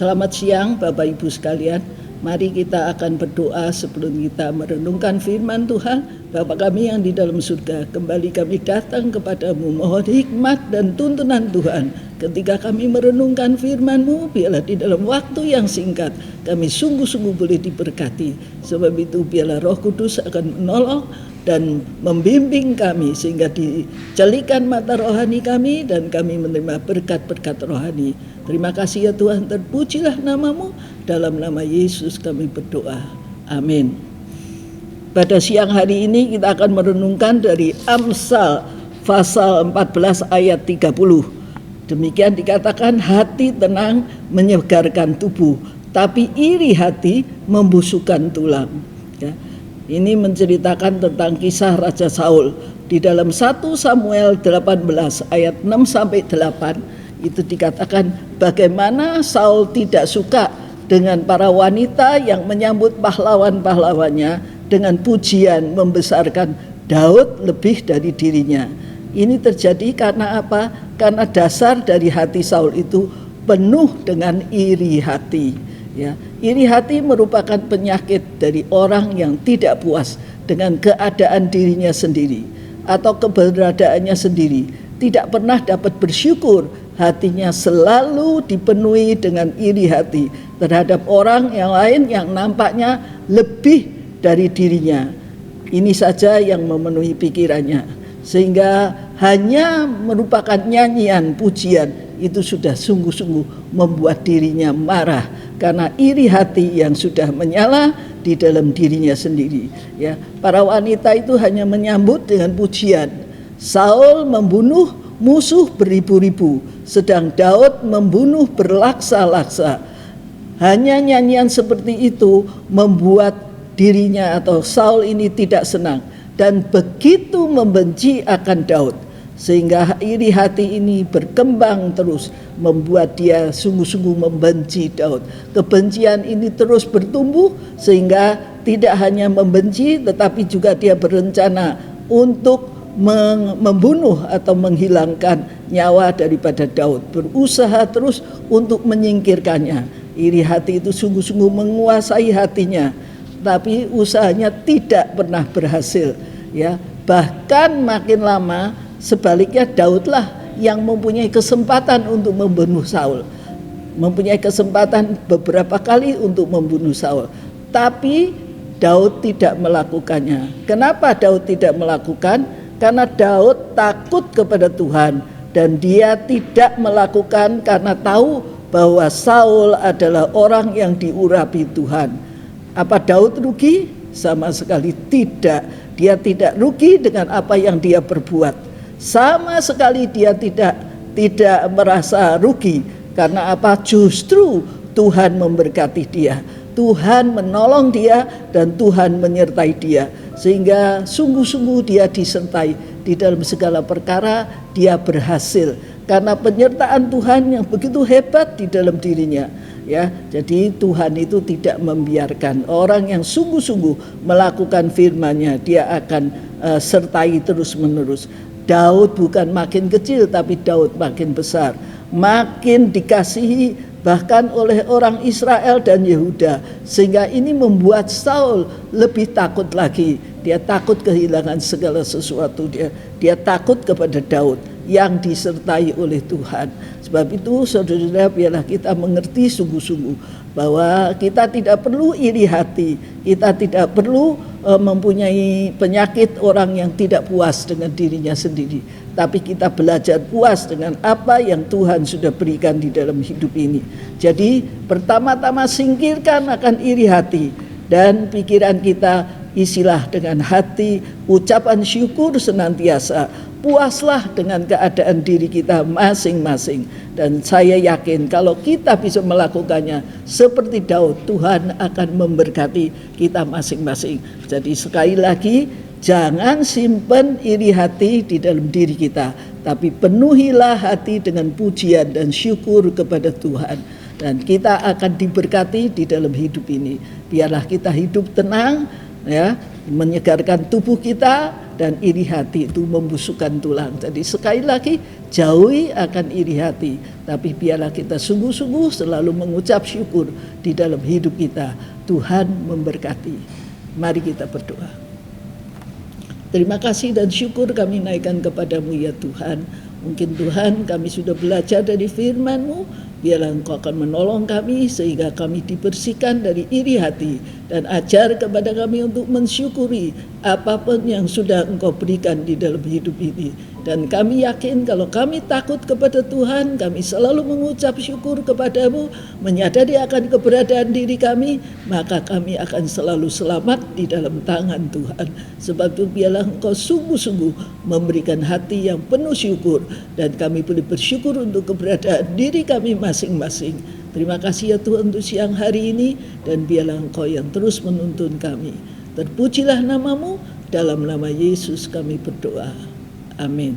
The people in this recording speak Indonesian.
Selamat siang Bapak Ibu sekalian. Mari kita akan berdoa sebelum kita merenungkan firman Tuhan. Bapa kami yang di dalam surga, kembali kami datang kepadamu, mohon hikmat dan tuntunan Tuhan. Ketika kami merenungkan firman-Mu, biarlah di dalam waktu yang singkat kami sungguh-sungguh boleh diberkati. Sebab itu biarlah Roh Kudus akan menolong dan membimbing kami sehingga dicelikan mata rohani kami dan kami menerima berkat-berkat rohani. Terima kasih ya Tuhan, terpujilah nama-Mu. Dalam nama Yesus kami berdoa. Amin. Pada siang hari ini kita akan merenungkan dari Amsal pasal 14 ayat 30. Demikian dikatakan, hati tenang menyegarkan tubuh, tapi iri hati membusukkan tulang. Ya. Ini menceritakan tentang kisah Raja Saul. Di dalam 1 Samuel 18 ayat 6-8 itu dikatakan bagaimana Saul tidak suka dengan para wanita yang menyambut pahlawan-pahlawannya dengan pujian membesarkan Daud lebih dari dirinya. Ini terjadi karena apa? Karena dasar dari hati Saul itu penuh dengan iri hati. Ya, iri hati merupakan penyakit dari orang yang tidak puas dengan keadaan dirinya sendiri atau keberadaannya sendiri, tidak pernah dapat bersyukur. Hatinya selalu dipenuhi dengan iri hati terhadap orang yang lain yang nampaknya lebih dari dirinya. Ini saja yang memenuhi pikirannya, sehingga hanya merupakan nyanyian pujian itu sudah sungguh-sungguh membuat dirinya marah karena iri hati yang sudah menyala di dalam dirinya sendiri. Ya, para wanita itu hanya menyambut dengan pujian. Saul membunuh musuh beribu-ribu, sedang Daud membunuh berlaksa-laksa. Hanya nyanyian seperti itu membuat dirinya atau Saul ini tidak senang dan begitu membenci akan Daud, sehingga iri hati ini berkembang terus membuat dia sungguh-sungguh membenci Daud. Kebencian ini terus bertumbuh sehingga tidak hanya membenci tetapi juga dia berencana untuk membunuh atau menghilangkan nyawa daripada Daud, berusaha terus untuk menyingkirkannya. Iri hati itu sungguh-sungguh menguasai hatinya, tapi usahanya tidak pernah berhasil. Ya, bahkan makin lama sebaliknya Daudlah yang mempunyai kesempatan untuk membunuh Saul, mempunyai kesempatan beberapa kali untuk membunuh Saul, tapi Daud tidak melakukannya. Kenapa Daud tidak melakukan? Karena Daud takut kepada Tuhan dan dia tidak melakukan karena tahu bahwa Saul adalah orang yang diurapi Tuhan. Apa Daud rugi? Sama sekali tidak. Dia tidak rugi dengan apa yang dia perbuat. Sama sekali dia tidak merasa rugi. Karena apa? Justru Tuhan memberkati dia. Tuhan menolong dia dan Tuhan menyertai dia, sehingga sungguh-sungguh dia disertai di dalam segala perkara. Dia berhasil karena penyertaan Tuhan yang begitu hebat di dalam dirinya. Ya, jadi Tuhan itu tidak membiarkan orang yang sungguh-sungguh melakukan firman-Nya, dia akan sertai terus-menerus. Daud bukan makin kecil, tapi Daud makin besar, makin dikasihi bahkan oleh orang Israel dan Yehuda, sehingga ini membuat Saul lebih takut lagi. Dia takut kehilangan segala sesuatu, dia takut kepada Daud yang disertai oleh Tuhan. Sebab itu saudara-saudara, biarlah kita mengerti sungguh-sungguh bahwa kita tidak perlu iri hati, kita tidak perlu mempunyai penyakit orang yang tidak puas dengan dirinya sendiri, tapi kita belajar puas dengan apa yang Tuhan sudah berikan di dalam hidup ini. Jadi pertama-tama singkirkan akan iri hati dan pikiran kita isilah dengan hati ucapan syukur senantiasa. Puaslah dengan keadaan diri kita masing-masing. Dan saya yakin kalau kita bisa melakukannya seperti Daud, Tuhan akan memberkati kita masing-masing. Jadi sekali lagi, jangan simpan iri hati di dalam diri kita, tapi penuhilah hati dengan pujian dan syukur kepada Tuhan. Dan kita akan diberkati di dalam hidup ini. Biarlah kita hidup tenang, ya, menyegarkan tubuh kita dan iri hati itu membusukkan tulang. Jadi sekali lagi, jauhi akan iri hati, tapi biarlah kita sungguh-sungguh selalu mengucap syukur di dalam hidup kita. Tuhan memberkati. Mari kita berdoa. Terima kasih dan syukur kami naikkan kepadamu ya Tuhan. Mungkin Tuhan kami sudah belajar dari firman-Mu, biarlah Engkau akan menolong kami sehingga kami dibersihkan dari iri hati, dan ajar kepada kami untuk mensyukuri apapun yang sudah Engkau berikan di dalam hidup ini. Dan kami yakin kalau kami takut kepada Tuhan, kami selalu mengucap syukur kepadamu, menyadari akan keberadaan diri kami, maka kami akan selalu selamat di dalam tangan Tuhan. Sebab itu biarlah Engkau sungguh-sungguh memberikan hati yang penuh syukur, dan kami boleh bersyukur untuk keberadaan diri kami masing-masing. Terima kasih ya Tuhan untuk siang hari ini, dan biarlah Engkau yang terus menuntun kami. Terpujilah namamu, dalam nama Yesus kami berdoa. Amin.